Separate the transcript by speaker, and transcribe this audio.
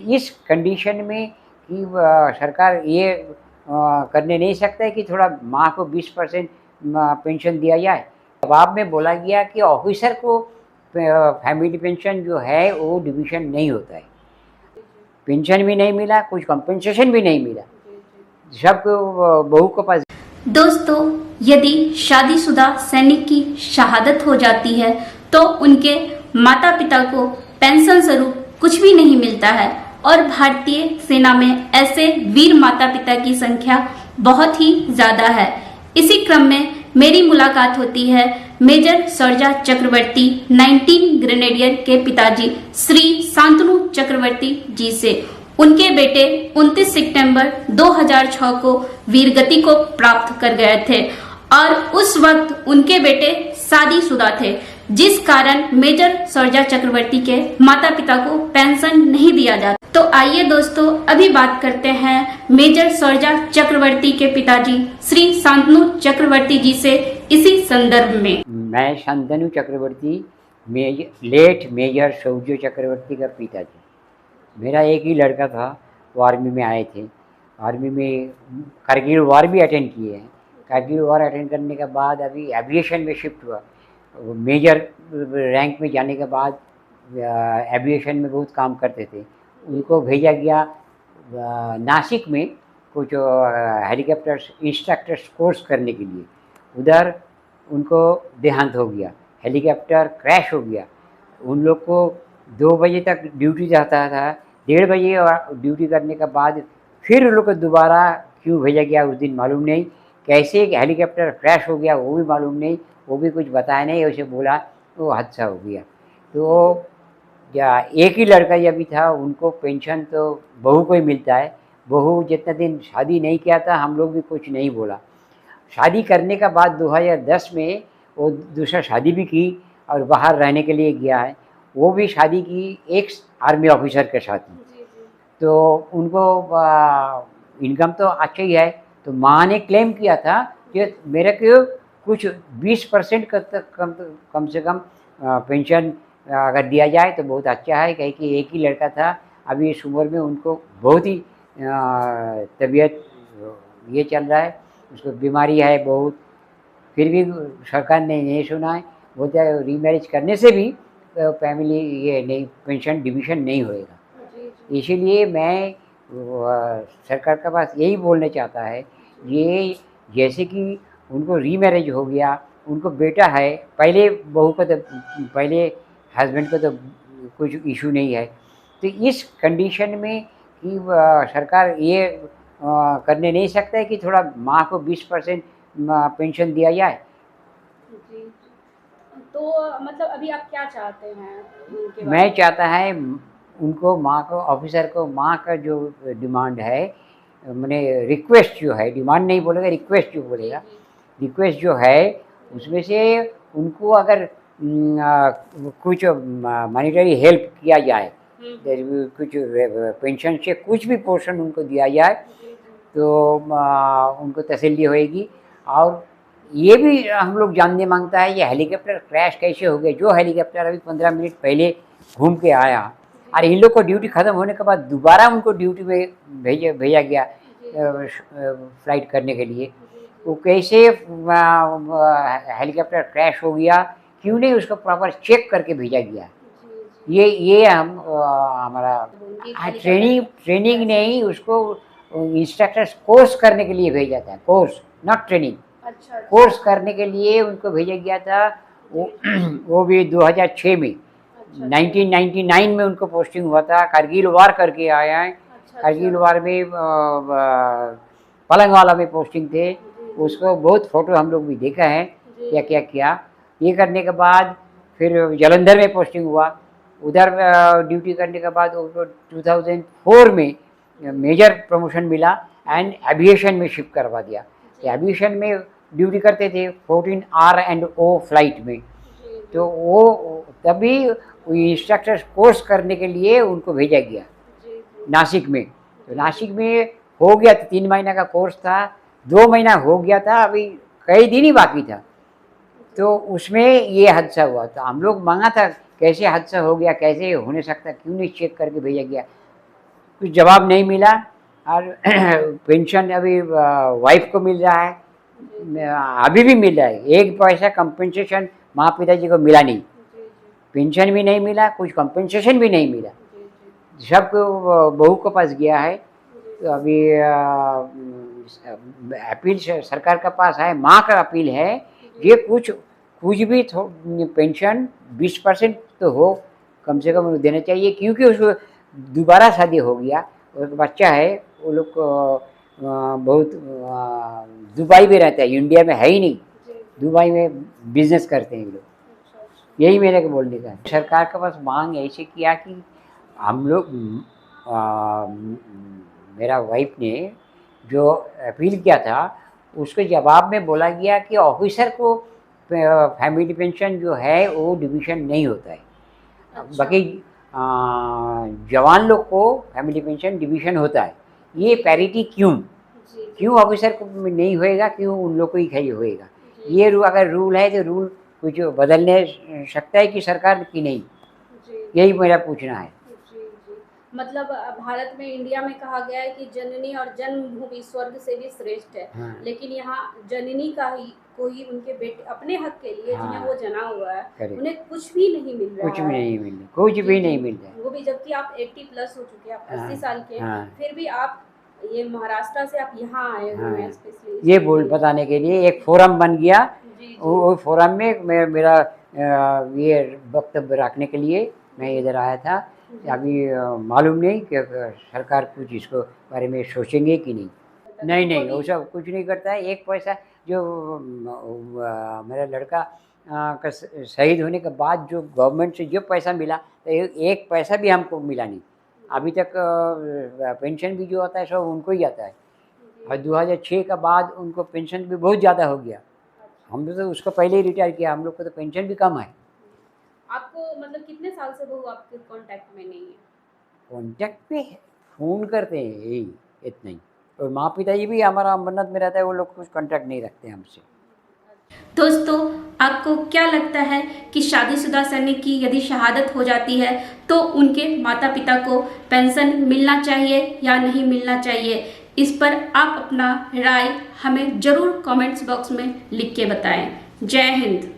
Speaker 1: इस कंडीशन में कि सरकार ये करने नहीं सकता है कि थोड़ा माँ को 20% पेंशन दिया जाए। जवाब में बोला गया कि ऑफिसर को फैमिली पेंशन जो है वो डिवीज़न नहीं होता है। पेंशन भी नहीं मिला, कुछ कंपनसेशन भी नहीं मिला, सबको बहू के पास।
Speaker 2: दोस्तों, यदि शादीशुदा सैनिक की शहादत हो जाती है तो उनके माता पिता को पेंशन स्वरूप कुछ भी नहीं मिलता है और भारतीय सेना में ऐसे वीर माता पिता की संख्या बहुत ही ज्यादा है। इसी क्रम में मेरी मुलाकात होती है मेजर सर्जा चक्रवर्ती 19 ग्रेनेडियर के पिताजी श्री शांतनु चक्रवर्ती जी से। उनके बेटे 29 सितंबर 2006 को वीरगति को प्राप्त कर गए थे और उस वक्त उनके बेटे शादीशुदा थे, जिस कारण मेजर सर्जा चक्रवर्ती के माता पिता को पेंशन नहीं दिया जाता। तो आइए दोस्तों, अभी बात करते हैं मेजर सर्जा चक्रवर्ती के पिताजी श्री शांतनु चक्रवर्ती जी से इसी संदर्भ में।
Speaker 1: मैं शांतनु चक्रवर्ती लेट मेजर शौर्य चक्रवर्ती का पिताजी। मेरा एक ही लड़का था, वो आर्मी में आए थे। आर्मी में कारगिल वॉर भी अटेंड किए हैं। कारगिल वॉर अटेंड करने के बाद अभी एविएशन में शिफ्ट हुआ। मेजर रैंक में जाने के बाद एविएशन में बहुत काम करते थे। उनको भेजा गया नासिक में कुछ हेलीकॉप्टर इंस्ट्रक्टर्स कोर्स करने के लिए। उधर उनको देहांत हो गया, हेलीकॉप्टर क्रैश हो गया। उन लोग को 2 बजे तक ड्यूटी जाता था, 1:30 बजे ड्यूटी करने के बाद फिर उन लोग को दोबारा क्यों भेजा गया उस दिन मालूम नहीं। कैसे हेलीकॉप्टर क्रैश हो गया वो भी मालूम नहीं, वो भी कुछ बताया नहीं। उसे बोला वो हादसा हो गया। तो या एक ही लड़का जब भी था, उनको पेंशन तो बहू को ही मिलता है। बहू जितना दिन शादी नहीं किया था, हम लोग भी कुछ नहीं बोला। शादी करने का बाद 2010 में वो दूसरा शादी भी की और बाहर रहने के लिए गया है। वो भी शादी की एक आर्मी ऑफिसर के साथ ही। तो उनको इनकम तो अच्छा ही है। तो माँ ने क्लेम किया था कि मेरे को कुछ 20% कम से कम पेंशन अगर दिया जाए तो बहुत अच्छा है। कहीं कि एक ही लड़का था, अभी इस उम्र में उनको बहुत ही तबीयत ये चल रहा है, उसको बीमारी है बहुत। फिर भी सरकार ने नहीं सुना है। बोलते हैं रीमैरिज करने से भी फैमिली ये नहीं, पेंशन डिवीज़न नहीं होएगा। इसीलिए मैं सरकार के पास यही बोलना चाहता है, ये जैसे कि उनको रीमैरिज हो गया, उनको बेटा है, पहले बहू को तो पहले हस्बैंड को तो कुछ इशू नहीं है। तो इस कंडीशन में कि सरकार ये करने नहीं सकता है कि थोड़ा माँ को 20% पेंशन दिया जाए।
Speaker 2: जी, तो मतलब अभी आप क्या चाहते हैं उनके बारे
Speaker 1: मैं
Speaker 2: में?
Speaker 1: चाहता है उनको माँ को, ऑफिसर को माँ का जो डिमांड है, मैंने रिक्वेस्ट जो है, डिमांड नहीं बोलेगा, रिक्वेस्ट जो बोलेगा, रिक्वेस्ट जो है उसमें से उनको अगर कुछ मॉनिटरी हेल्प किया जाए, कुछ पेंशन से कुछ भी पोर्शन उनको दिया जाए तो उनको तसल्ली होएगी। और ये भी हम लोग जानने मांगता है, ये हेलीकॉप्टर क्रैश कैसे हो गया। जो हेलीकॉप्टर अभी 15 मिनट पहले घूम के आया और इन लोग को ड्यूटी ख़त्म होने के बाद दोबारा उनको ड्यूटी में भेजा गया फ्लाइट करने के लिए। वो कैसे हेलीकॉप्टर क्रैश हो गया, क्यों नहीं उसको प्रॉपर चेक करके भेजा गया। ये हम हमारा ट्रेनिंग नहीं, उसको इंस्ट्रक्टर्स कोर्स करने के लिए भेजा था। Course, not training.
Speaker 2: अच्छा,
Speaker 1: कोर्स करने के लिए उनको भेजा गया था। वो भी 2006 में, 1999 में उनको पोस्टिंग हुआ था। कारगिल वार करके आया है। कारगिल वार में पलंगवाला में पोस्टिंग थे। उसको बहुत फ़ोटो हम लोग भी देखा है क्या क्या किया। ये करने के बाद फिर जालंधर में पोस्टिंग हुआ। उधर ड्यूटी करने के बाद उसको 2004 में मेजर प्रमोशन मिला एंड एविएशन में शिफ्ट करवा दिया। एविएशन में ड्यूटी करते थे 14R&O फ्लाइट में। तो वो तभी इंस्ट्रक्टर्स कोर्स करने के लिए उनको भेजा गया नासिक में। तो नासिक में हो गया था, 3 महीना का कोर्स था, 2 महीना हो गया था, अभी कई दिन ही बाकी था। तो उसमें ये हादसा हुआ। तो हम लोग मांगा था कैसे हादसा हो गया, कैसे हो नहीं सकता, क्यों नहीं चेक करके भेजा गया। कुछ जवाब नहीं मिला। और पेंशन अभी वाइफ को मिल रहा है, अभी भी मिल रहा है, एक पैसा कंपनसेशन माँ पिताजी को मिला नहीं, पेंशन भी नहीं मिला, कुछ कंपनसेशन भी नहीं मिला, सबको बहू को पास गया है। तो अभी अपील सरकार के पास है, माँ का अपील है ये कुछ भी पेंशन 20% तो हो कम से कम देना चाहिए, क्योंकि उसको दोबारा शादी हो गया, एक बच्चा है, वो लोग बहुत दुबई में रहता है, इंडिया में है ही नहीं, दुबई में बिजनेस करते हैं ये लोग। यही मेरे को बोलने का है। सरकार के पास मांग ऐसे किया कि हम लोग मेरा वाइफ ने जो अपील किया था उसके जवाब में बोला गया कि ऑफिसर को फैमिली पेंशन जो है वो डिवीज़न नहीं होता है।
Speaker 2: अच्छा।
Speaker 1: बाकी जवान लोग को फैमिली पेंशन डिवीज़न होता है। ये पैरिटी क्यों ऑफिसर को नहीं होएगा, क्यों उन लोग को ही खाली होएगा? ये अगर रूल है तो रूल कुछ बदलने सकता है कि सरकार की नहीं, यही मेरा पूछना है।
Speaker 2: मतलब भारत में, इंडिया में कहा गया है कि जननी और जन्मभूमि स्वर्ग से भी श्रेष्ठ है।
Speaker 1: हाँ।
Speaker 2: लेकिन यहाँ जननी का ही कोई उनके बेटे अपने हक के लिए
Speaker 1: हाँ।
Speaker 2: जिन्हें वो जना हुआ है,
Speaker 1: Correct।
Speaker 2: उन्हें कुछ भी नहीं मिल रहा
Speaker 1: कुछ
Speaker 2: है।
Speaker 1: भी नहीं मिल रहा, कुछ भी नहीं मिल रहा है।
Speaker 2: वो भी जबकि आप 80+ हो चुके हैं, आप 80 साल के,
Speaker 1: हाँ।
Speaker 2: फिर भी आप ये महाराष्ट्र से आप यहाँ आए हुए हैं
Speaker 1: हाँ।
Speaker 2: स्पेशली
Speaker 1: ये बोल बताने के लिए एक फोरम बन गया। वो फोरम में मेरा ये वक्तव्य रखने के लिए मैं इधर आया था। अभी मालूम नहीं कि सरकार कुछ इसको बारे में सोचेंगे कि नहीं। नहीं वो सब कुछ नहीं करता है। एक पैसा जो मेरा लड़का का शहीद होने के बाद जो गवर्नमेंट से जो पैसा मिला, तो एक पैसा भी हमको मिला नहीं अभी तक। पेंशन भी जो आता है सब उनको ही आता है, और 2006 के बाद उनको पेंशन भी बहुत ज़्यादा हो गया। हम तो उसको पहले ही रिटायर किया, हम लोग को तो पेंशन भी कम है।
Speaker 2: आपको मतलब कितने साल से बहू आपके कांटेक्ट में नहीं है?
Speaker 1: कांटेक्ट पे फ़ोन करते हैं यही, इतना ही। और माँ पिताजी भी हमारा अमरनाथ में रहता है, वो लोग कुछ कांटेक्ट नहीं रखते हमसे।
Speaker 2: दोस्तों, आपको क्या लगता है कि शादीशुदा सैनिक की यदि शहादत हो जाती है तो उनके माता पिता को पेंशन मिलना चाहिए या नहीं मिलना चाहिए? इस पर आप अपना राय हमें ज़रूर कमेंट्स बॉक्स में लिख के बताएं। जय हिंद।